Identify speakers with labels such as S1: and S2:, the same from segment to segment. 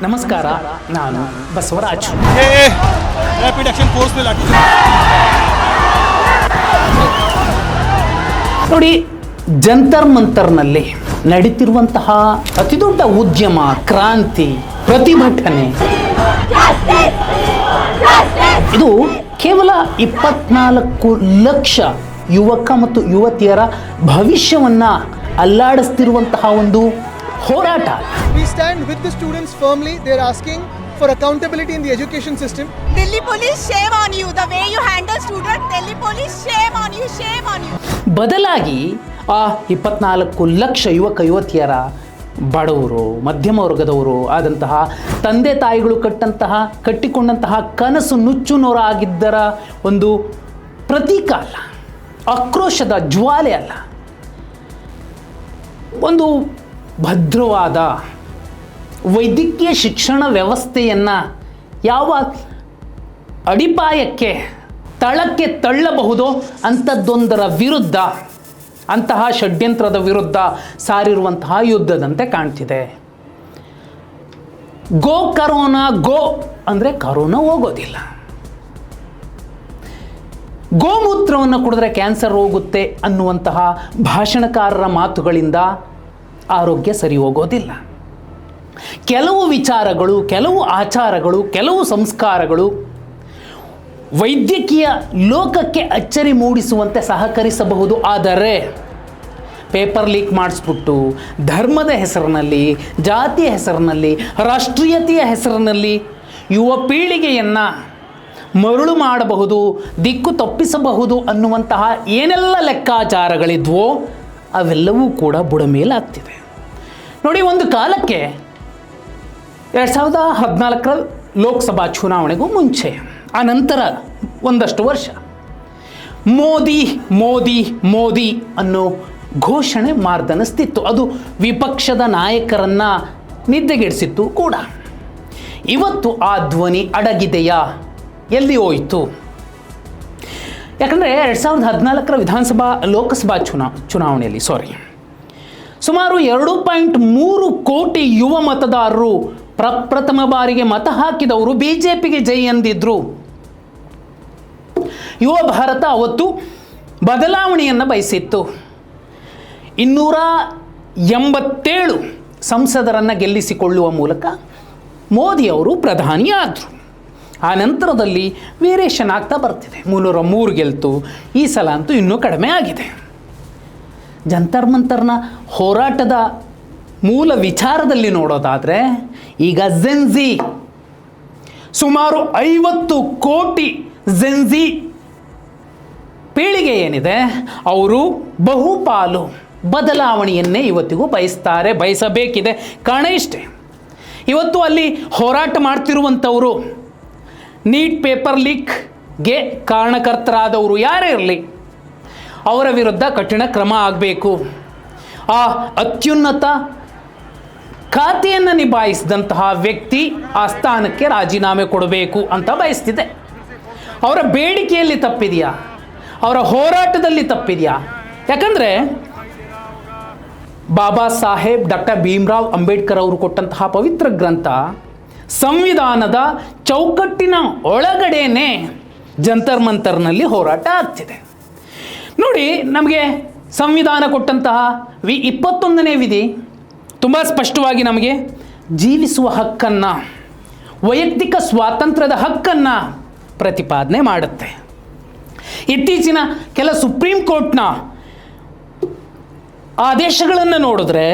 S1: ನಮಸ್ಕಾರ, ನಾನು Basavaraj.
S2: Rapid action force ಮೇಲೆ
S1: ನೋಡಿ, ಜಂತರ್ ಮಂತರ್ನಲ್ಲಿ ನಡೀತಿರುವಂತಹ ಅತಿದೊಡ್ಡ ಉದ್ಯಮ, ಕ್ರಾಂತಿ, ಪ್ರತಿಭಟನೆ ಇದು ಕೇವಲ 24 ಲಕ್ಷ ಯುವಕ ಮತ್ತು ಯುವತಿಯರ ಭವಿಷ್ಯವನ್ನ ಅಲ್ಲಾಡಿಸ್ತಿರುವಂತಹ ಒಂದು ಹೋರಾಟ.
S3: We stand with the students firmly. They are asking for accountability in the education system.
S4: Delhi police, shame on you. The way you handle students, Delhi police, shame on you, shame on you.
S1: ಬದಲಾಗಿ ಆ 24 ಲಕ್ಷ ಯುವಕ ಯುವತಿಯರ ಬಡವರು, ಮಧ್ಯಮ ವರ್ಗದವರು ಆದಂತಹ ತಂದೆ ತಾಯಿಗಳು ಕಟ್ಟಿಕೊಂಡಂತಹ ಕನಸು ನುಚ್ಚುನೂರಾಗಿದ್ದರ ಒಂದು ಪ್ರತೀಕ ಅಲ್ಲ, ಆಕ್ರೋಶದ ಜ್ವಾಲೆ ಅಲ್ಲ, ಒಂದು ಭದ್ರವಾದ ವೈದ್ಯಕೀಯ ಶಿಕ್ಷಣ ವ್ಯವಸ್ಥೆಯನ್ನು ಯಾವ ಅಡಿಪಾಯಕ್ಕೆ ತಳಕ್ಕೆ ತಳ್ಳಬಹುದೋ ಅಂಥದ್ದೊಂದರ ವಿರುದ್ಧ, ಅಂತಹ ಷಡ್ಯಂತ್ರದ ವಿರುದ್ಧ ಸಾರಿರುವಂತಹ ಯುದ್ಧದಂತೆ ಕಾಣ್ತಿದೆ. ಗೋ ಕರೋನಾ, ಗೋ ಅಂದರೆ ಕರೋನಾ ಹೋಗೋದಿಲ್ಲ. ಗೋಮೂತ್ರವನ್ನು ಕುಡಿದ್ರೆ ಕ್ಯಾನ್ಸರ್ ಹೋಗುತ್ತೆ ಅನ್ನುವಂತಹ ಭಾಷಣಕಾರರ ಮಾತುಗಳಿಂದ ಆರೋಗ್ಯ ಸರಿ ಹೋಗೋದಿಲ್ಲ. ಕೆಲವು ವಿಚಾರಗಳು, ಕೆಲವು ಆಚಾರಗಳು, ಕೆಲವು ಸಂಸ್ಕಾರಗಳು ವೈದ್ಯಕೀಯ ಲೋಕಕ್ಕೆ ಅಚ್ಚರಿ ಮೂಡಿಸುವಂತೆ ಸಹಕರಿಸಬಹುದು. ಆದರೆ ಪೇಪರ್ ಲೀಕ್ ಮಾಡಿಸ್ಬಿಟ್ಟು ಧರ್ಮದ ಹೆಸರಿನಲ್ಲಿ, ಜಾತಿಯ ಹೆಸರಿನಲ್ಲಿ, ರಾಷ್ಟ್ರೀಯತೆಯ ಹೆಸರಿನಲ್ಲಿ ಯುವ ಪೀಳಿಗೆಯನ್ನು ಮರುಳು ಮಾಡಬಹುದು, ದಿಕ್ಕು ತಪ್ಪಿಸಬಹುದು ಅನ್ನುವಂತಹ ಏನೆಲ್ಲ ಲೆಕ್ಕಾಚಾರಗಳಿದ್ವೋ ಅವೆಲ್ಲವೂ ಕೂಡ ಬುಡಮೇಲಾಗ್ತಿದೆ. ನೋಡಿ, ಒಂದು ಕಾಲಕ್ಕೆ 2014 ಲೋಕಸಭಾ ಚುನಾವಣೆಗೂ ಮುಂಚೆ, ಆ ನಂತರ ಒಂದಷ್ಟು ವರ್ಷ ಮೋದಿ ಮೋದಿ ಮೋದಿ ಅನ್ನೋ ಘೋಷಣೆ ಮಾರ್ದನಿಸ್ತಿತ್ತು. ಅದು ವಿಪಕ್ಷದ ನಾಯಕರನ್ನು ನಿದ್ದೆಗೆಡಿಸಿತ್ತು ಕೂಡ. ಇವತ್ತು ಆ ಧ್ವನಿ ಅಡಗಿದೆಯಾ? ಎಲ್ಲಿ ಹೋಯಿತು? ಯಾಕಂದರೆ 2014 ಲೋಕಸಭಾ ಚುನಾವಣೆಯಲ್ಲಿ ಸುಮಾರು 2.3 ಕೋಟಿ ಯುವ ಮತದಾರರು ಪ್ರಪ್ರಥಮ ಬಾರಿಗೆ ಮತ ಹಾಕಿದವರು BJPಗೆ ಜೈ ಎಂದಿದ್ರು. ಯುವ ಭಾರತ ಅವತ್ತು ಬದಲಾವಣೆಯನ್ನು ಬಯಸಿತ್ತು. 287 ಸಂಸದರನ್ನು ಗೆಲ್ಲಿಸಿಕೊಳ್ಳುವ ಮೂಲಕ ಮೋದಿಯವರು ಪ್ರಧಾನಿಯಾದರು. ಆ ನಂತರದಲ್ಲಿ ವೇರಿಯೇಷನ್ ಆಗ್ತಾ ಬರ್ತಿದೆ. 303 ಗೆಲ್ತು, ಈ ಸಲ ಅಂತೂ ಇನ್ನೂ ಕಡಿಮೆ ಆಗಿದೆ. ಜಂತರ್ ಮಂತರ್ನ ಹೋರಾಟದ ಮೂಲ ವಿಚಾರದಲ್ಲಿ ನೋಡೋದಾದರೆ, ಈಗ ಜೆನ್ಜಿ ಸುಮಾರು 50 ಕೋಟಿ ಜೆನ್ಜಿ ಪೀಳಿಗೆ ಏನಿದೆ, ಅವರು ಬಹುಪಾಲು ಬದಲಾವಣೆಯನ್ನೇ ಇವತ್ತಿಗೂ ಬಯಸಬೇಕಿದೆ. ಕಾರಣ ಇಷ್ಟೇ, ಇವತ್ತು ಅಲ್ಲಿ ಹೋರಾಟ ಮಾಡ್ತಿರುವಂಥವರು ನೀಟ್ ಪೇಪರ್ ಲೀಕ್ಗೆ ಕಾರಣಕರ್ತರಾದವರು ಯಾರೇ ಇರಲಿ, ಅವರ ವಿರುದ್ಧ ಕಠಿಣ ಕ್ರಮ ಆಗಬೇಕು. ಆ ಅತ್ಯುನ್ನತ ಖಾತೆಯನ್ನು ನಿಭಾಯಿಸಿದಂತಹ ವ್ಯಕ್ತಿ ಆ ಸ್ಥಾನಕ್ಕೆ ರಾಜೀನಾಮೆ ಕೊಡಬೇಕು ಅಂತ ಬಯಸ್ತಿದೆ. ಅವರ ಬೇಡಿಕೆಯಲ್ಲಿ ತಪ್ಪಿದೆಯಾ? ಅವರ ಹೋರಾಟದಲ್ಲಿ ತಪ್ಪಿದೆಯಾ? ಯಾಕಂದರೆ ಬಾಬಾ ಸಾಹೇಬ್ ಡಾಕ್ಟರ್ ಭೀಮರಾವ್ ಅಂಬೇಡ್ಕರ್ ಅವರು ಕೊಟ್ಟಂತಹ ಪವಿತ್ರ ಗ್ರಂಥ ಸಂವಿಧಾನದ ಚೌಕಟ್ಟಿನ ಒಳಗಡೆನೇ ಜಂತರ್ ಮಂತರ್ನಲ್ಲಿ ಹೋರಾಟ ಆಗ್ತಿದೆ. ನೋಡಿ, ನಮಗೆ ಸಂವಿಧಾನ ಕೊಟ್ಟಂತಹ 21ನೇ ವಿಧಿ ತುಂಬ ಸ್ಪಷ್ಟವಾಗಿ ನಮಗೆ ಜೀವಿಸುವ ಹಕ್ಕನ್ನು, ವೈಯಕ್ತಿಕ ಸ್ವಾತಂತ್ರ್ಯದ ಹಕ್ಕನ್ನು ಪ್ರತಿಪಾದನೆ ಮಾಡುತ್ತೆ. ಇತ್ತೀಚಿನ ಕೆಲ ಸುಪ್ರೀಂ ಕೋರ್ಟ್ನ ಆದೇಶಗಳನ್ನು ನೋಡಿದ್ರೆ,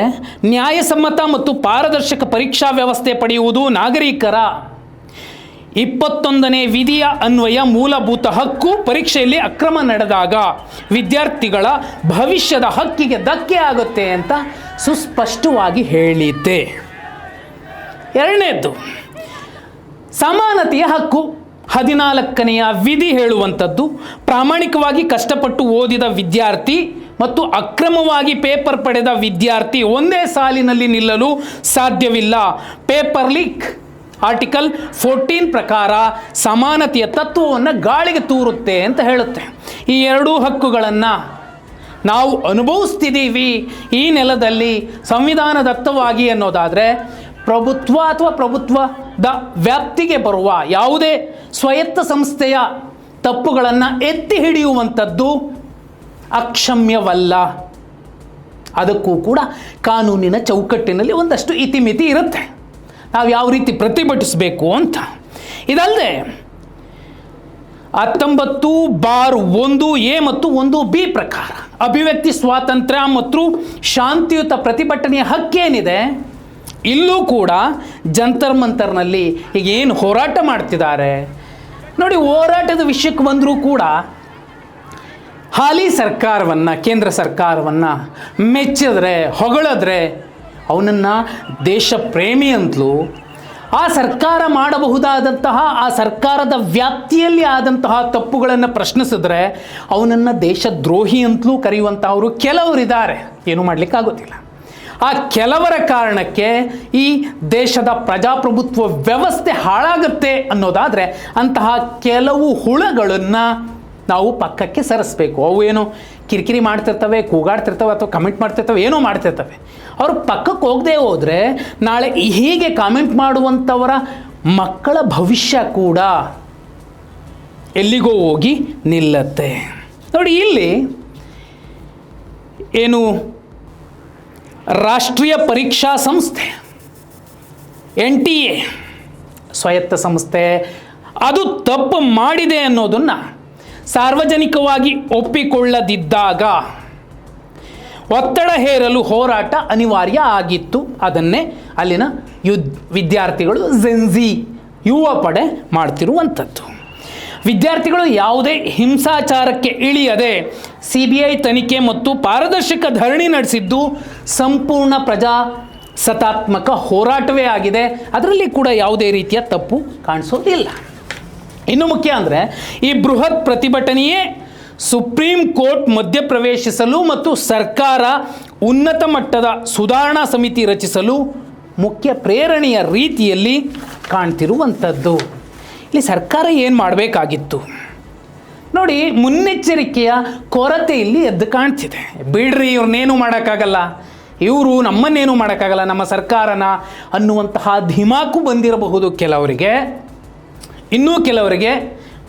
S1: ನ್ಯಾಯಸಮ್ಮತ ಮತ್ತು ಪಾರದರ್ಶಕ ಪರೀಕ್ಷಾ ವ್ಯವಸ್ಥೆ ಪಡೆಯುವುದು ನಾಗರಿಕರ 21ನೇ ವಿಧಿಯ ಅನ್ವಯ ಮೂಲಭೂತ ಹಕ್ಕು. ಪರೀಕ್ಷೆಯಲ್ಲಿ ಅಕ್ರಮ ನಡೆದಾಗ ವಿದ್ಯಾರ್ಥಿಗಳ ಭವಿಷ್ಯದ ಹಕ್ಕಿಗೆ ಧಕ್ಕೆ ಆಗುತ್ತೆ ಅಂತ ಸುಸ್ಪಷ್ಟವಾಗಿ ಹೇಳಿದ್ದೆ. ಎರಡನೇದ್ದು ಸಮಾನತೆಯ ಹಕ್ಕು. 14ನೆಯ ವಿಧಿ ಹೇಳುವಂಥದ್ದು, ಪ್ರಾಮಾಣಿಕವಾಗಿ ಕಷ್ಟಪಟ್ಟು ಓದಿದ ವಿದ್ಯಾರ್ಥಿ ಮತ್ತು ಅಕ್ರಮವಾಗಿ ಪೇಪರ್ ಪಡೆದ ವಿದ್ಯಾರ್ಥಿ ಒಂದೇ ಸಾಲಿನಲ್ಲಿ ನಿಲ್ಲಲು ಸಾಧ್ಯವಿಲ್ಲ. ಪೇಪರ್ ಲೀಕ್ ಆರ್ಟಿಕಲ್ 14 ಪ್ರಕಾರ ಸಮಾನತೆಯ ತತ್ವವನ್ನು ಗಾಳಿಗೆ ತೂರುತ್ತೆ ಅಂತ ಹೇಳುತ್ತೆ. ಈ ಎರಡೂ ಹಕ್ಕುಗಳನ್ನು ನಾವು ಅನುಭವಿಸ್ತಿದ್ದೀವಿ ಈ ನೆಲದಲ್ಲಿ ಸಂವಿಧಾನದತ್ತವಾಗಿ ಅನ್ನೋದಾದರೆ, ಪ್ರಭುತ್ವ ಅಥವಾ ಪ್ರಭುತ್ವದ ವ್ಯಾಪ್ತಿಗೆ ಬರುವ ಯಾವುದೇ ಸ್ವಾಯತ್ತ ಸಂಸ್ಥೆಯ ತಪ್ಪುಗಳನ್ನು ಎತ್ತಿ ಹಿಡಿಯುವಂಥದ್ದು ಅಕ್ಷಮ್ಯವಲ್ಲ. ಅದಕ್ಕೂ ಕೂಡ ಕಾನೂನಿನ ಚೌಕಟ್ಟಿನಲ್ಲಿ ಒಂದಷ್ಟು ಇತಿಮಿತಿ ಇರುತ್ತೆ, ನಾವು ಯಾವ ರೀತಿ ಪ್ರತಿಭಟಿಸಬೇಕು ಅಂತ. ಇದಲ್ಲದೆ 19(1)(a) ಮತ್ತು 1(b) ಪ್ರಕಾರ ಅಭಿವ್ಯಕ್ತಿ ಸ್ವಾತಂತ್ರ್ಯ ಮತ್ತು ಶಾಂತಿಯುತ ಪ್ರತಿಭಟನೆಯ ಹಕ್ಕೇನಿದೆ, ಇಲ್ಲೂ ಕೂಡ ಜಂತರ್ ಮಂತರ್ನಲ್ಲಿ ಈಗ ಏನು ಹೋರಾಟ ಮಾಡ್ತಿದ್ದಾರೆ ನೋಡಿ, ಹೋರಾಟದ ವಿಷಯಕ್ಕೆ ಬಂದರೂ ಕೂಡ ಹಾಲಿ ಸರ್ಕಾರವನ್ನು, ಕೇಂದ್ರ ಸರ್ಕಾರವನ್ನು ಮೆಚ್ಚಿದ್ರೆ, ಹೊಗಳಿದ್ರೆ ಅವನನ್ನು ದೇಶ ಪ್ರೇಮಿ ಅಂತಲೂ, ಆ ಸರ್ಕಾರ ಮಾಡಬಹುದಾದಂತಹ, ಆ ಸರ್ಕಾರದ ವ್ಯಾಪ್ತಿಯಲ್ಲಿ ಆದಂತಹ ತಪ್ಪುಗಳನ್ನು ಪ್ರಶ್ನಿಸಿದ್ರೆ ಅವನನ್ನು ದೇಶದ್ರೋಹಿ ಅಂತಲೂ ಕರೆಯುವಂಥವರು ಕೆಲವರಿದ್ದಾರೆ. ಏನೂ ಮಾಡಲಿಕ್ಕಾಗೋದಿಲ್ಲ. ಆ ಕೆಲವರ ಕಾರಣಕ್ಕೆ ಈ ದೇಶದ ಪ್ರಜಾಪ್ರಭುತ್ವ ವ್ಯವಸ್ಥೆ ಹಾಳಾಗುತ್ತೆ ಅನ್ನೋದಾದರೆ ಅಂತಹ ಕೆಲವು ಹುಳಗಳನ್ನು ನಾವು ಪಕ್ಕಕ್ಕೆ ಸರಿಸಬೇಕು. ಅವು ಏನೋ ಕಿರಿಕಿರಿ ಮಾಡ್ತಿರ್ತವೆ, ಕೂಗಾಡ್ತಿರ್ತವೆ, ಅಥವಾ ಕಮೆಂಟ್ ಮಾಡ್ತಿರ್ತವೆ, ಏನೋ ಮಾಡ್ತಿರ್ತವೆ. ಅವರು ಪಕ್ಕಕ್ಕೆ ಹೋಗದೆ ಹೋದರೆ ನಾಳೆ ಹೀಗೆ ಕಾಮೆಂಟ್ ಮಾಡುವಂಥವರ ಮಕ್ಕಳ ಭವಿಷ್ಯ ಕೂಡ ಎಲ್ಲಿಗೋ ಹೋಗಿ ನಿಲ್ಲತ್ತೆ. ನೋಡಿ, ಇಲ್ಲಿ ಏನು ರಾಷ್ಟ್ರೀಯ ಪರೀಕ್ಷಾ ಸಂಸ್ಥೆ NTA ಸ್ವಾಯತ್ತ ಸಂಸ್ಥೆ ಅದು ತಪ್ಪು ಮಾಡಿದೆ ಅನ್ನೋದನ್ನು ಸಾರ್ವಜನಿಕವಾಗಿ ಒಪ್ಪಿಕೊಳ್ಳದಿದ್ದಾಗ ಒತ್ತಡ ಹೇರಲು ಹೋರಾಟ ಅನಿವಾರ್ಯ ಆಗಿತ್ತು. ಅದನ್ನೇ ಅಲ್ಲಿನ ವಿದ್ಯಾರ್ಥಿಗಳು ಜೆನ್ಜಿ ಯುವ ಪಡೆ ಮಾಡ್ತಿರುವಂಥದ್ದು. ವಿದ್ಯಾರ್ಥಿಗಳು ಯಾವುದೇ ಹಿಂಸಾಚಾರಕ್ಕೆ ಇಳಿಯದೆ CBI ತನಿಖೆ ಮತ್ತು ಪಾರದರ್ಶಕ ಧರಣಿ ನಡೆಸಿದ್ದು ಸಂಪೂರ್ಣ ಪ್ರಜಾಸತ್ತಾತ್ಮಕ ಹೋರಾಟವೇ ಆಗಿದೆ. ಅದರಲ್ಲಿ ಕೂಡ ಯಾವುದೇ ರೀತಿಯ ತಪ್ಪು ಕಾಣಿಸೋದಿಲ್ಲ. ಇನ್ನು ಮುಖ್ಯ ಅಂದರೆ ಈ ಬೃಹತ್ ಪ್ರತಿಭಟನೆಯೇ ಸುಪ್ರೀಂ ಕೋರ್ಟ್ ಮಧ್ಯಪ್ರವೇಶಿಸಲು ಮತ್ತು ಸರ್ಕಾರ ಉನ್ನತ ಮಟ್ಟದ ಸುಧಾರಣಾ ಸಮಿತಿ ರಚಿಸಲು ಮುಖ್ಯ ಪ್ರೇರಣೆಯ ರೀತಿಯಲ್ಲಿ ಕಾಣ್ತಿರುವಂಥದ್ದು. ಇಲ್ಲಿ ಸರ್ಕಾರ ಏನು ಮಾಡಬೇಕಾಗಿತ್ತು ನೋಡಿ, ಮುನ್ನೆಚ್ಚರಿಕೆಯ ಕೊರತೆ ಇಲ್ಲಿ ಎದ್ದು ಕಾಣ್ತಿದೆ. ಬಿಡ್ರಿ, ಇವ್ರನ್ನೇನು ಮಾಡೋಕ್ಕಾಗಲ್ಲ, ಇವರು ನಮ್ಮನ್ನೇನು ಮಾಡೋಕ್ಕಾಗಲ್ಲ, ನಮ್ಮ ಸರ್ಕಾರನ ಅನ್ನುವಂತಹ ಧಿಮಾಕು ಬಂದಿರಬಹುದು ಕೆಲವರಿಗೆ. ಇನ್ನೂ ಕೆಲವರಿಗೆ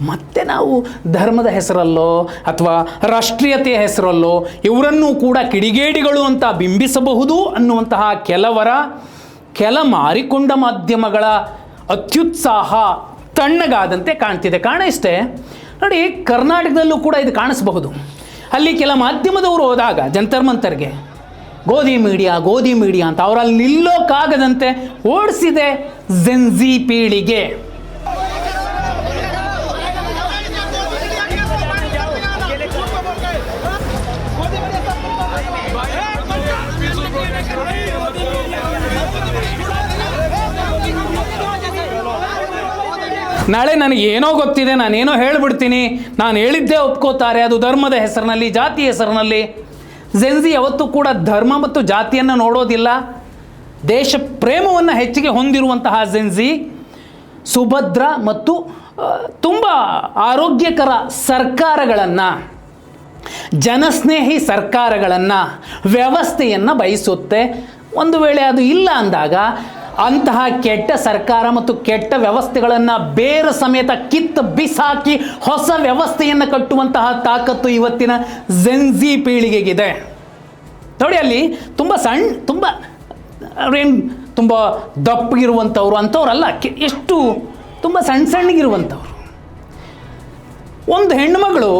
S1: ಮತ್ತೆ ನಾವು ಧರ್ಮದ ಹೆಸರಲ್ಲೋ ಅಥವಾ ರಾಷ್ಟ್ರೀಯತೆಯ ಹೆಸರಲ್ಲೋ ಇವರನ್ನೂ ಕೂಡ ಕಿಡಿಗೇಡಿಗಳು ಅಂತ ಬಿಂಬಿಸಬಹುದು ಅನ್ನುವಂತಹ ಕೆಲ ಮಾರಿಕೊಂಡ ಮಾಧ್ಯಮಗಳ ಅತ್ಯುತ್ಸಾಹ ತಣ್ಣಗಾದಂತೆ ಕಾಣ್ತಿದೆ. ಕಾರಣ ಇಷ್ಟೇ ನೋಡಿ, ಕರ್ನಾಟಕದಲ್ಲೂ ಕೂಡ ಇದು ಕಾಣಿಸಬಹುದು. ಅಲ್ಲಿ ಕೆಲ ಮಾಧ್ಯಮದವರು ಹೋದಾಗ ಜಂತರ್ ಮಂತರ್ಗೆ ಗೋಧಿ ಮೀಡಿಯಾ ಅಂತ ಅವರಲ್ಲಿ ನಿಲ್ಲೋಕ್ಕಾಗದಂತೆ ಓಡಿಸಿದೆ ಜೆನ್ಜಿ ಪೀಳಿಗೆ. ನಾಳೆ ನನಗೆ ಏನೋ ಗೊತ್ತಿದೆ, ನಾನೇನೋ ಹೇಳಿಬಿಡ್ತೀನಿ, ನಾನು ಹೇಳಿದ್ದೇ ಒಪ್ಕೋತಾರೆ, ಅದು ಧರ್ಮದ ಹೆಸರಿನಲ್ಲಿ, ಜಾತಿ ಹೆಸರಿನಲ್ಲಿ. ಜೆನ್ಜಿ ಯಾವತ್ತೂ ಕೂಡ ಧರ್ಮ ಮತ್ತು ಜಾತಿಯನ್ನು ನೋಡೋದಿಲ್ಲ. ದೇಶ ಪ್ರೇಮವನ್ನು ಹೆಚ್ಚಿಗೆ ಹೊಂದಿರುವಂತಹ ಜೆನ್ಜಿ ಸುಭದ್ರ ಮತ್ತು ತುಂಬ ಆರೋಗ್ಯಕರ ಸರ್ಕಾರಗಳನ್ನು, ಜನಸ್ನೇಹಿ ಸರ್ಕಾರಗಳನ್ನು, ವ್ಯವಸ್ಥೆಯನ್ನು ಬಯಸುತ್ತೆ. ಒಂದು ವೇಳೆ ಅದು ಇಲ್ಲ ಅಂದಾಗ ಅಂತಹ ಕೆಟ್ಟ ಸರ್ಕಾರ ಮತ್ತು ಕೆಟ್ಟ ವ್ಯವಸ್ಥೆಗಳನ್ನು ಬೇರೆ ಸಮೇತ ಕಿತ್ತು ಬಿಸಾಕಿ ಹೊಸ ವ್ಯವಸ್ಥೆಯನ್ನು ಕಟ್ಟುವಂತಹ ತಾಕತ್ತು ಇವತ್ತಿನ ಜೆನ್ಜಿ ಪೀಳಿಗೆಗಿದೆ. ನೋಡಿ, ಅಲ್ಲಿ ತುಂಬ ತುಂಬ ದಪ್ಪಗಿರುವಂಥವ್ರು ಅಂಥವ್ರಲ್ಲ, ಎಷ್ಟು ತುಂಬ ಸಣ್ಣಗಿರುವಂಥವ್ರು. ಒಂದು ಹೆಣ್ಣುಮಗಳು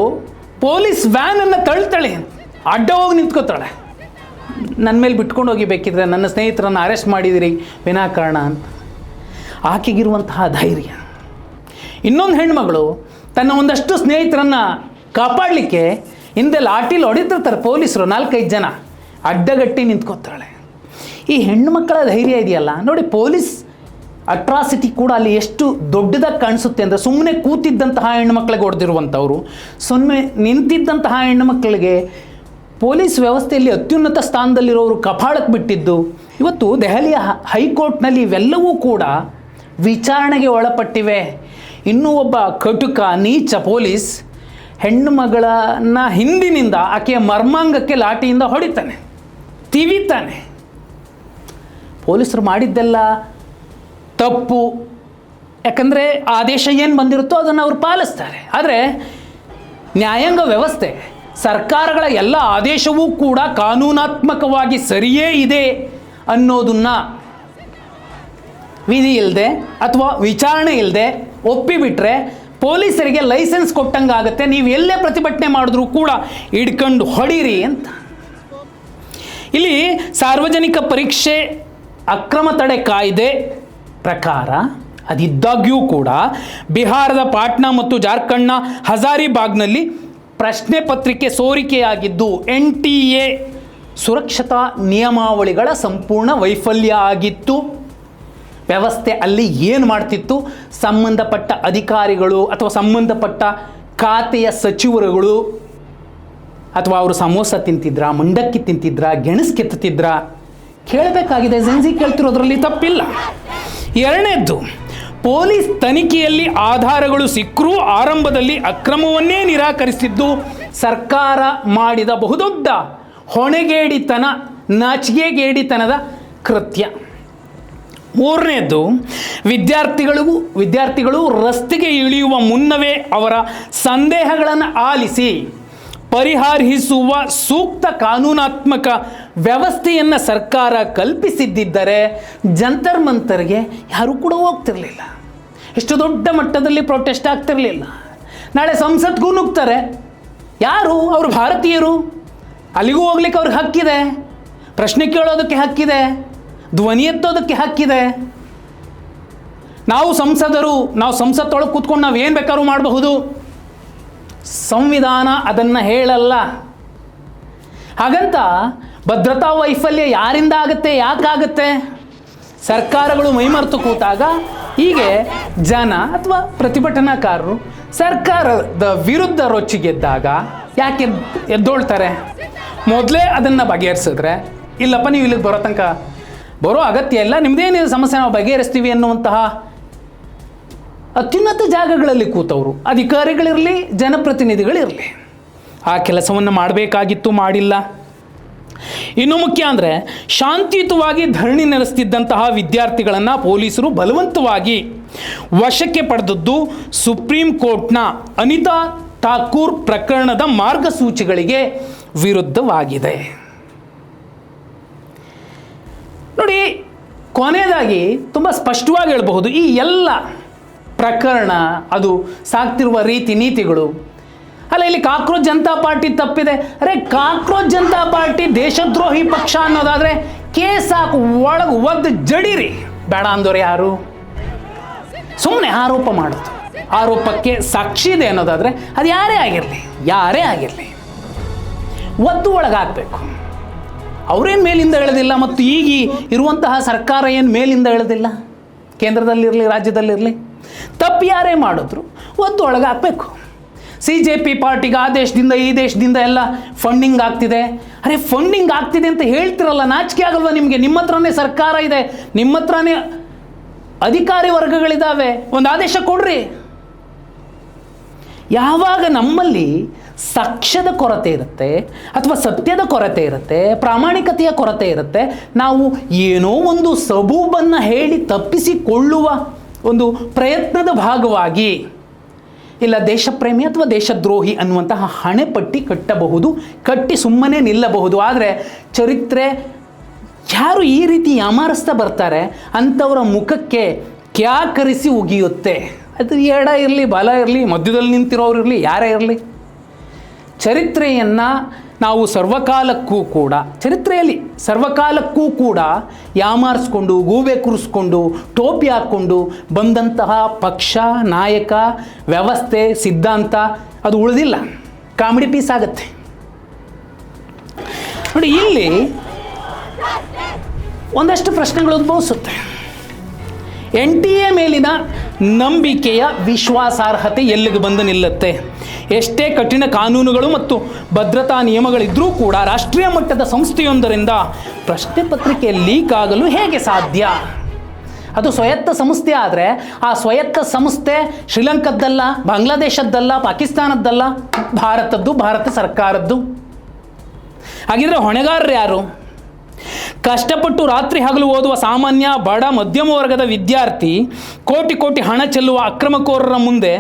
S1: ಪೊಲೀಸ್ ವ್ಯಾನನ್ನು ತಳ್ತಾಳೆ, ಅಡ್ಡ ಹೋಗಿ ನಿಂತ್ಕೋತಾಳೆ, ನನ್ನ ಮೇಲೆ ಬಿಟ್ಕೊಂಡು ಹೋಗಿ, ಬೇಕಿದ್ರೆ ನನ್ನ ಸ್ನೇಹಿತರನ್ನು ಅರೆಸ್ಟ್ ಮಾಡಿದಿರಿ ವಿನಾಕಾರಣ ಅಂತ. ಆಕೆಗಿರುವಂತಹ ಧೈರ್ಯ. ಇನ್ನೊಂದು ಹೆಣ್ಮಗಳು ತನ್ನ ಒಂದಷ್ಟು ಸ್ನೇಹಿತರನ್ನು ಕಾಪಾಡಲಿಕ್ಕೆ ಹಿಂದೆ ಲಾಠಿಲಿ ಹೊಡಿತಿರ್ತಾರೆ ಪೊಲೀಸರು, 4-5 ಜನ ಅಡ್ಡಗಟ್ಟಿ ನಿಂತ್ಕೋತಾಳೆ. ಈ ಹೆಣ್ಣುಮಕ್ಕಳ ಧೈರ್ಯ ಇದೆಯಲ್ಲ ನೋಡಿ, ಪೊಲೀಸ್ ಅಟ್ರಾಸಿಟಿ ಕೂಡ ಅಲ್ಲಿ ಎಷ್ಟು ದೊಡ್ಡದಾಗಿ ಕಾಣಿಸುತ್ತೆ ಅಂದರೆ, ಸುಮ್ಮನೆ ಕೂತಿದ್ದಂತಹ ಹೆಣ್ಣುಮಕ್ಕಳಿಗೆ ಹೊಡೆದಿರುವಂಥವ್ರು, ಸುಮ್ಮನೆ ನಿಂತಿದ್ದಂತಹ ಹೆಣ್ಣುಮಕ್ಕಳಿಗೆ ಪೊಲೀಸ್ ವ್ಯವಸ್ಥೆಯಲ್ಲಿ ಅತ್ಯುನ್ನತ ಸ್ಥಾನದಲ್ಲಿರೋರು ಕಪಾಳಕ್ಕೆ ಬಿಟ್ಟಿದ್ದು. ಇವತ್ತು ದೆಹಲಿಯ ಹೈಕೋರ್ಟ್ನಲ್ಲಿ ಇವೆಲ್ಲವೂ ಕೂಡ ವಿಚಾರಣೆಗೆ ಒಳಪಟ್ಟಿವೆ. ಇನ್ನೂ ಒಬ್ಬ ಕಟುಕ ನೀಚ ಪೊಲೀಸ್ ಹೆಣ್ಣು ಮಗಳನ್ನು ಹಿಂದಿನಿಂದ ಆಕೆಯ ಮರ್ಮಾಂಗಕ್ಕೆ ಲಾಠಿಯಿಂದ ಹೊಡಿತಾನೆ, ತಿವಿತಾನೆ. ಪೊಲೀಸರು ಮಾಡಿದ್ದೆಲ್ಲ ತಪ್ಪು, ಯಾಕಂದರೆ ಆದೇಶ ಏನು ಬಂದಿರುತ್ತೋ ಅದನ್ನು ಅವ್ರು ಪಾಲಿಸ್ತಾರೆ. ಆದರೆ ನ್ಯಾಯಾಂಗ ವ್ಯವಸ್ಥೆ ಸರ್ಕಾರಗಳ ಎಲ್ಲ ಆದೇಶವೂ ಕೂಡ ಕಾನೂನಾತ್ಮಕವಾಗಿ ಸರಿಯೇ ಇದೆ ಅನ್ನೋದನ್ನು ವಿಧಿ ಇಲ್ಲದೆ ಅಥವಾ ವಿಚಾರಣೆ ಇಲ್ಲದೆ ಒಪ್ಪಿಬಿಟ್ರೆ ಪೊಲೀಸರಿಗೆ ಲೈಸೆನ್ಸ್ ಕೊಟ್ಟಂಗಾಗುತ್ತೆ, ನೀವು ಎಲ್ಲೇ ಪ್ರತಿಭಟನೆ ಮಾಡಿದ್ರೂ ಕೂಡ ಹಿಡ್ಕೊಂಡು ಹೊಡೀರಿ ಅಂತ. ಇಲ್ಲಿ ಸಾರ್ವಜನಿಕ ಪರೀಕ್ಷೆ ಅಕ್ರಮ ತಡೆ ಕಾಯ್ದೆ ಪ್ರಕಾರ ಅದಿದ್ದಾಗ್ಯೂ ಕೂಡ ಬಿಹಾರದ ಪಾಟ್ನಾ ಮತ್ತು ಜಾರ್ಖಂಡ್ನ ಹಜಾರಿಬಾಗ್ನಲ್ಲಿ ಪ್ರಶ್ನೆ ಪತ್ರಿಕೆ ಸೋರಿಕೆಯಾಗಿದ್ದು NTA ಸುರಕ್ಷತಾ ನಿಯಮಾವಳಿಗಳ ಸಂಪೂರ್ಣ ವೈಫಲ್ಯ ಆಗಿತ್ತು. ವ್ಯವಸ್ಥೆ ಅಲ್ಲಿ ಏನು ಮಾಡ್ತಿತ್ತು, ಸಂಬಂಧಪಟ್ಟ ಅಧಿಕಾರಿಗಳು ಅಥವಾ ಸಂಬಂಧಪಟ್ಟ ಖಾತೆಯ ಸಚಿವರುಗಳು ಅಥವಾ ಅವರು ಸಮೋಸ ತಿಂತಿದ್ರ, ಮಂಡಕ್ಕಿ ತಿಂತಿದ್ರ, ಗೆಣಸು ಕೆತ್ತುತ್ತಿದ್ರ ಕೇಳಬೇಕಾಗಿದೆ. ಜೆನ್ಸಿ ಕೇಳ್ತಿರೋದ್ರಲ್ಲಿ ತಪ್ಪಿಲ್ಲ. ಎರಡನೇದ್ದು, ಪೊಲೀಸ್ ತನಿಖೆಯಲ್ಲಿ ಆಧಾರಗಳು ಸಿಕ್ಕರೂ ಆರಂಭದಲ್ಲಿ ಅಕ್ರಮವನ್ನೇ ನಿರಾಕರಿಸಿದ್ದು ಸರ್ಕಾರ ಮಾಡಿದ ಬಹುದೊಡ್ಡ ಹೊಣೆಗೇಡಿತನ, ನಾಚಿಕೆಗೇಡಿತನದ ಕೃತ್ಯ. ಮೂರನೇದ್ದು, ವಿದ್ಯಾರ್ಥಿಗಳು ರಸ್ತೆಗೆ ಇಳಿಯುವ ಮುನ್ನವೇ ಅವರ ಸಂದೇಹಗಳನ್ನು ಆಲಿಸಿ ಪರಿಹರಿಸುವ ಸೂಕ್ತ ಕಾನೂನಾತ್ಮಕ ವ್ಯವಸ್ಥೆಯನ್ನು ಸರ್ಕಾರ ಕಲ್ಪಿಸಿದ್ದರೆ ಜಂತರ್ ಮಂತರ್ಗೆ ಯಾರೂ ಕೂಡ ಹೋಗ್ತಿರಲಿಲ್ಲ, ಇಷ್ಟು ದೊಡ್ಡ ಮಟ್ಟದಲ್ಲಿ ಪ್ರೊಟೆಸ್ಟ್ ಆಗ್ತಿರಲಿಲ್ಲ. ನಾಳೆ ಸಂಸತ್ಗೂ ನುಗ್ತಾರೆ. ಯಾರು? ಅವರು ಭಾರತೀಯರು, ಅಲ್ಲಿಗೂ ಹೋಗ್ಲಿಕ್ಕೆ ಅವ್ರಿಗೆ ಹಕ್ಕಿದೆ, ಪ್ರಶ್ನೆ ಕೇಳೋದಕ್ಕೆ ಹಕ್ಕಿದೆ, ಧ್ವನಿ ಎತ್ತೋದಕ್ಕೆ ಹಕ್ಕಿದೆ. ನಾವು ಸಂಸದರು, ನಾವು ಸಂಸತ್ತೊಳಗೆ ಕೂತ್ಕೊಂಡು ನಾವು ಏನು ಬೇಕಾದ್ರೂ ಮಾಡಬಹುದು. ಸಂವಿಧಾನ ಅದನ್ನು ಹೇಳಲ್ಲ. ಹಾಗಂತ ಭದ್ರತಾ ವೈಫಲ್ಯ ಯಾರಿಂದ ಆಗುತ್ತೆ, ಯಾಕಾಗುತ್ತೆ? ಸರ್ಕಾರಗಳು ಮೈಮರೆತು ಕೂತಾಗ ಹೀಗೆ ಜನ ಅಥವಾ ಪ್ರತಿಭಟನಾಕಾರರು ಸರ್ಕಾರದ ವಿರುದ್ಧ ರೊಚ್ಚಿಗೆದ್ದಾಗ ಯಾಕೆ ಎದ್ದೋಳ್ತಾರೆ? ಮೊದಲೇ ಅದನ್ನು ಬಗೆಹರಿಸಿದ್ರೆ, ಇಲ್ಲಪ್ಪ ನೀವು ಇಲ್ಲಿಗೆ ಬರೋ ತನಕ ಬರೋ ಅಗತ್ಯ ಇಲ್ಲ, ನಿಮ್ಮದೇನಿದೆ ಸಮಸ್ಯೆ ನಾವು ಬಗೆಹರಿಸ್ತೀವಿ ಅನ್ನುವಂತಹ ಅತ್ಯುನ್ನತ ಜಾಗಗಳಲ್ಲಿ ಕೂತವರು ಅಧಿಕಾರಿಗಳಿರಲಿ, ಜನಪ್ರತಿನಿಧಿಗಳಿರಲಿ, ಆ ಕೆಲಸವನ್ನು ಮಾಡಬೇಕಾಗಿತ್ತು, ಮಾಡಿಲ್ಲ. ಇನ್ನು ಮುಖ್ಯ ಅಂದರೆ ಶಾಂತಿಯುತವಾಗಿ ಧರಣಿ ನಡೆಸ್ತಿದ್ದಂತಹ ವಿದ್ಯಾರ್ಥಿಗಳನ್ನು ಪೊಲೀಸರು ಬಲವಂತವಾಗಿ ವಶಕ್ಕೆ ಪಡೆದದ್ದು ಸುಪ್ರೀಂ ಕೋರ್ಟ್ನ ಅನಿತಾ ಠಾಕೂರ್ ಪ್ರಕರಣದ ಮಾರ್ಗಸೂಚಿಗಳಿಗೆ ವಿರುದ್ಧವಾಗಿದೆ. ನೋಡಿ, ಕೊನೆಯದಾಗಿ ತುಂಬ ಸ್ಪಷ್ಟವಾಗಿ ಹೇಳಬಹುದು, ಈ ಎಲ್ಲ ಪ್ರಕರಣ, ಅದು ಸಾಗ್ತಿರುವ ರೀತಿ ನೀತಿಗಳು, ಅಲ್ಲ ಇಲ್ಲಿ ಕಾಕ್ರೋಚ್ ಜನತಾ ಪಾರ್ಟಿ ತಪ್ಪಿದೆ. ಅರೆ, ಕಾಕ್ರೋಚ್ ಜನತಾ ಪಾರ್ಟಿ ದೇಶದ್ರೋಹಿ ಪಕ್ಷ ಅನ್ನೋದಾದರೆ ಕೇಸ್ ಹಾಕಿ ಒಳಗೆ ಒದ್ದು ಜಡೀರಿ. ಬೇಡ ಅಂದವ್ರು ಯಾರು? ಸುಮ್ಮನೆ ಆರೋಪ ಮಾಡೋದು, ಆರೋಪಕ್ಕೆ ಸಾಕ್ಷಿ ಇದೆ ಅನ್ನೋದಾದರೆ ಅದು ಯಾರೇ ಆಗಿರಲಿ ಒದ್ದು ಒಳಗೆ ಹಾಕಬೇಕು. ಅವರೇನು ಮೇಲಿಂದ ಎಳೆದಿಲ್ಲ, ಮತ್ತು ಈಗ ಇರುವಂತಹ ಸರ್ಕಾರ ಏನು ಮೇಲಿಂದ ಎಳೆದಿಲ್ಲ. ಕೇಂದ್ರದಲ್ಲಿರಲಿ, ರಾಜ್ಯದಲ್ಲಿರಲಿ, ತಪ್ಪು ಯಾರೇ ಮಾಡಿದ್ರು ಒದ್ದು ಒಳಗೆ ಹಾಕಬೇಕು. CJP ಪಾರ್ಟಿಗೆ ಆ ದೇಶದಿಂದ ಈ ದೇಶದಿಂದ ಎಲ್ಲ ಫಂಡಿಂಗ್ ಆಗ್ತಿದೆ. ಅರೆ, ಫಂಡಿಂಗ್ ಆಗ್ತಿದೆ ಅಂತ ಹೇಳ್ತಿರಲ್ಲ, ನಾಚಿಕೆ ಆಗಲ್ವ ನಿಮಗೆ? ನಿಮ್ಮ ಹತ್ರನೇ ಸರ್ಕಾರ ಇದೆ, ನಿಮ್ಮ ಹತ್ರನೇ ಅಧಿಕಾರಿ ವರ್ಗಗಳಿದ್ದಾವೆ, ಒಂದು ಆದೇಶ ಕೊಡ್ರಿ. ಯಾವಾಗ ನಮ್ಮಲ್ಲಿ ಸಾಕ್ಷ್ಯದ ಕೊರತೆ ಇರುತ್ತೆ ಅಥವಾ ಸತ್ಯದ ಕೊರತೆ ಇರುತ್ತೆ, ಪ್ರಾಮಾಣಿಕತೆಯ ಕೊರತೆ ಇರುತ್ತೆ, ನಾವು ಏನೋ ಒಂದು ಸಬೂಬನ್ನು ಹೇಳಿ ತಪ್ಪಿಸಿಕೊಳ್ಳುವ ಒಂದು ಪ್ರಯತ್ನದ ಭಾಗವಾಗಿ ಇಲ್ಲ ದೇಶಪ್ರೇಮಿ ಅಥವಾ ದೇಶದ್ರೋಹಿ ಅನ್ನುವಂತಹ ಹಣೆಪಟ್ಟಿ ಕಟ್ಟಬಹುದು, ಕಟ್ಟಿ ಸುಮ್ಮನೆ ನಿಲ್ಲಬಹುದು. ಆದರೆ ಚರಿತ್ರೆ ಯಾರು ಈ ರೀತಿ ಯಾಮಾರಿಸ್ತಾ ಬರ್ತಾರೆ ಅಂಥವರ ಮುಖಕ್ಕೆ ಕ್ಯಾಕರಿಸಿ ಉಗಿಯುತ್ತೆ. ಅದು ಎಡ ಇರಲಿ, ಬಲ ಇರಲಿ, ಮಧ್ಯದಲ್ಲಿ ನಿಂತಿರೋರು ಇರಲಿ, ಯಾರೇ ಇರಲಿ, ಚರಿತ್ರೆಯನ್ನು ನಾವು ಚರಿತ್ರೆಯಲ್ಲಿ ಸರ್ವಕಾಲಕ್ಕೂ ಕೂಡ ಯಾಮಾರಿಸ್ಕೊಂಡು, ಗೂಬೆ ಕೂರಿಸ್ಕೊಂಡು, ಟೋಪಿ ಹಾಕ್ಕೊಂಡು ಬಂದಂತಹ ಪಕ್ಷ, ನಾಯಕ, ವ್ಯವಸ್ಥೆ, ಸಿದ್ಧಾಂತ ಅದು ಉಳಿದಿಲ್ಲ, ಕಾಮಿಡಿ ಪೀಸ್ ಆಗುತ್ತೆ. ನೋಡಿ, ಇಲ್ಲಿ ಒಂದಷ್ಟು ಪ್ರಶ್ನೆಗಳು ಉದ್ಭವಿಸುತ್ತೆ. NTA ಮೇಲಿನ ನಂಬಿಕೆಯ ವಿಶ್ವಾಸಾರ್ಹತೆ ಎಲ್ಲಿಗೆ ಬಂದು ನಿಲ್ಲುತ್ತೆ? ಎಷ್ಟೇ ಕಠಿಣ ಕಾನೂನುಗಳು ಮತ್ತು ಭದ್ರತಾ ನಿಯಮಗಳಿದ್ದರೂ ಕೂಡ ರಾಷ್ಟ್ರೀಯ ಮಟ್ಟದ ಸಂಸ್ಥೆಯೊಂದರಿಂದ ಪ್ರಶ್ನೆ ಪತ್ರಿಕೆ ಲೀಕ್ ಆಗಲು ಹೇಗೆ ಸಾಧ್ಯ? ಅದು ಸ್ವಾಯತ್ತ ಸಂಸ್ಥೆ ಆದರೆ ಆ ಸ್ವಾಯತ್ತ ಸಂಸ್ಥೆ ಶ್ರೀಲಂಕಾದ್ದಲ್ಲ, ಬಾಂಗ್ಲಾದೇಶದ್ದಲ್ಲ, ಪಾಕಿಸ್ತಾನದ್ದಲ್ಲ, ಭಾರತದ್ದು, ಭಾರತ ಸರ್ಕಾರದ್ದು. ಹಾಗಿದ್ರೆ ಹೊಣೆಗಾರರು ಯಾರು? ಕಷ್ಟಪಟ್ಟು ರಾತ್ರಿ ಹಗಲು ಓದುವ ಸಾಮಾನ್ಯ ಬಡ ಮಧ್ಯಮ ವರ್ಗದ ವಿದ್ಯಾರ್ಥಿ ಕೋಟಿ ಕೋಟಿ ಹಣ ಚೆಲ್ಲುವ ಅಕ್ರಮಕೋರರ ಮುಂದೆ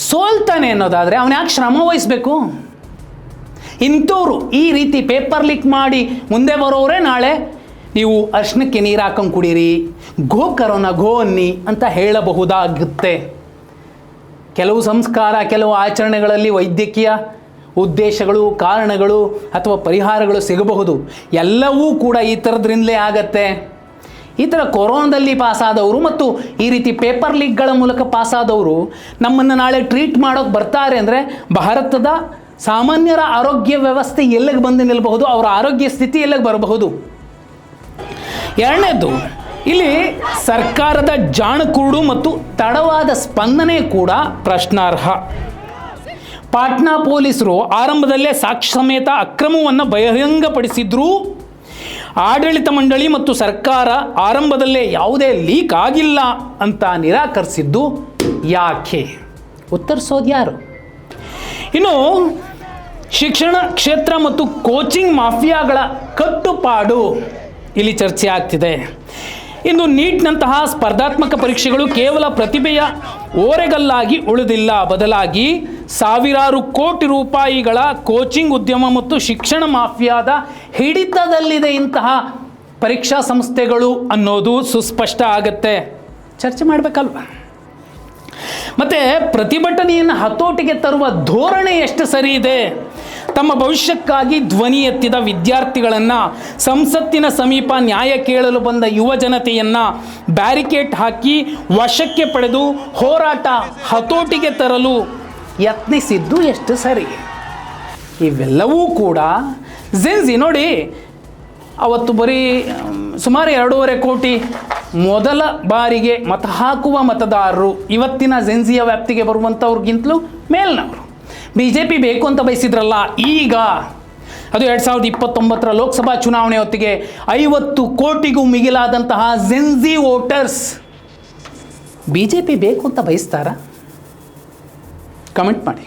S1: ಸೋಲ್ತಾನೆ ಅನ್ನೋದಾದರೆ ಅವನು ಯಾಕೆ ಶ್ರಮ ವಹಿಸಬೇಕು? ಇಂಥವ್ರು ಈ ರೀತಿ ಪೇಪರ್ ಲೀಕ್ ಮಾಡಿ ಮುಂದೆ ಬರೋರೇ ನಾಳೆ ನೀವು ಅರ್ಶನಕ್ಕೆ ನೀರು ಹಾಕೊಂಡು ಕುಡೀರಿ, ಗೋ ಕರೋನಾ ಗೋ ಅನ್ನಿ ಅಂತ ಹೇಳಬಹುದಾಗುತ್ತೆ. ಕೆಲವು ಸಂಸ್ಕಾರ, ಕೆಲವು ಆಚರಣೆಗಳಲ್ಲಿ ವೈದ್ಯಕೀಯ ಉದ್ದೇಶಗಳು, ಕಾರಣಗಳು ಅಥವಾ ಪರಿಹಾರಗಳು ಸಿಗಬಹುದು. ಎಲ್ಲವೂ ಕೂಡ ಈ ಥರದ್ರಿಂದಲೇ ಆಗತ್ತೆ. ಈ ಥರ ಕೊರೋನಾದಲ್ಲಿ ಪಾಸಾದವರು ಮತ್ತು ಈ ರೀತಿ ಪೇಪರ್ ಲೀಕ್ಗಳ ಮೂಲಕ ಪಾಸಾದವರು ನಮ್ಮನ್ನು ನಾಳೆ ಟ್ರೀಟ್ ಮಾಡೋಕ್ಕೆ ಬರ್ತಾರೆ ಅಂದರೆ ಭಾರತದ ಸಾಮಾನ್ಯರ ಆರೋಗ್ಯ ವ್ಯವಸ್ಥೆ ಎಲ್ಲಿಗೆ ಬಂದು ನಿಲ್ಲಬಹುದು, ಅವರ ಆರೋಗ್ಯ ಸ್ಥಿತಿ ಎಲ್ಲಿಗೆ ಬರಬಹುದು. ಎರಡನೇದು, ಇಲ್ಲಿ ಸರ್ಕಾರದ ಜಾಣಕುರುಡು ಮತ್ತು ತಡವಾದ ಸ್ಪಂದನೆ ಕೂಡ ಪ್ರಶ್ನಾರ್ಹ. ಪಾಟ್ನಾ ಪೊಲೀಸರು ಆರಂಭದಲ್ಲೇ ಸಾಕ್ಷಿ ಸಮೇತ ಅಕ್ರಮವನ್ನು ಬಹಿರಂಗಪಡಿಸಿದ್ರೂ ಆಡಳಿತ ಮಂಡಳಿ ಮತ್ತು ಸರ್ಕಾರ ಆರಂಭದಲ್ಲೇ ಯಾವುದೇ ಲೀಕ್ ಆಗಿಲ್ಲ ಅಂತ ನಿರಾಕರಿಸಿದ್ದು ಯಾಕೆ? ಉತ್ತರಿಸೋದು ಯಾರು? ಇನ್ನು ಶಿಕ್ಷಣ ಕ್ಷೇತ್ರ ಮತ್ತು ಕೋಚಿಂಗ್ ಮಾಫಿಯಾಗಳ ಕಟ್ಟುಪಾಡು ಇಲ್ಲಿ ಚರ್ಚೆ ಆಗ್ತಿದೆ. ಇಂದು ನೀಟ್ನಂತಹ ಸ್ಪರ್ಧಾತ್ಮಕ ಪರೀಕ್ಷೆಗಳು ಕೇವಲ ಪ್ರತಿಭೆಯ ಓರೆಗಲ್ಲಾಗಿ ಉಳಿದಿಲ್ಲ, ಬದಲಾಗಿ ಸಾವಿರಾರು ಕೋಟಿ ರೂಪಾಯಿಗಳ ಕೋಚಿಂಗ್ ಉದ್ಯಮ ಮತ್ತು ಶಿಕ್ಷಣ ಮಾಫಿಯಾದ ಹಿಡಿತದಲ್ಲಿದೆ ಇಂತಹ ಪರೀಕ್ಷಾ ಸಂಸ್ಥೆಗಳು ಅನ್ನೋದು ಸುಸ್ಪಷ್ಟ ಆಗತ್ತೆ. ಚರ್ಚೆ ಮಾಡಬೇಕಲ್ವ? ಮತ್ತು ಪ್ರತಿಭಟನೆಯನ್ನು ಹತೋಟಿಗೆ ತರುವ ಧೋರಣೆ ಎಷ್ಟು ಸರಿ ಇದೆ? ತಮ್ಮ ಭವಿಷ್ಯಕ್ಕಾಗಿ ಧ್ವನಿ ಎತ್ತಿದ ವಿದ್ಯಾರ್ಥಿಗಳನ್ನು, ಸಂಸತ್ತಿನ ಸಮೀಪ ನ್ಯಾಯ ಕೇಳಲು ಬಂದ ಯುವ ಜನತೆಯನ್ನು ಬ್ಯಾರಿಕೇಡ್ ಹಾಕಿ ವಶಕ್ಕೆ ಪಡೆದು ಹೋರಾಟ ಹತೋಟಿಗೆ ತರಲು ಯತ್ನಿಸಿದ್ದು ಎಷ್ಟು ಸರಿ? ಇವೆಲ್ಲವೂ ಕೂಡ ಜಿನ್ಸಿ ನೋಡಿ, ಅವತ್ತು ಬರೀ ಸುಮಾರು 2.5 ಕೋಟಿ ಮೊದಲ ಬಾರಿಗೆ ಮತ ಹಾಕುವ ಮತದಾರರು ಇವತ್ತಿನ ಜಿನ್ಸಿಯ ವ್ಯಾಪ್ತಿಗೆ ಬರುವಂಥವ್ರಿಗಿಂತಲೂ ಮೇಲ್ನವರು. BJP ಬೇಕು ಅಂತ ಬಯಸಿದ್ರಲ್ಲ, ಈಗ ಅದು 2029 ಲೋಕಸಭಾ ಚುನಾವಣೆ ಹೊತ್ತಿಗೆ 50 ಕೋಟಿಗೂ ಮಿಗಿಲಾದಂತಹ ಜಿನ್ಸಿ ವೋಟರ್ಸ್ BJP ಬೇಕು ಅಂತ ಬಯಸ್ತಾರಾ? ಕಮೆಂಟ್ ಮಾಡಿ.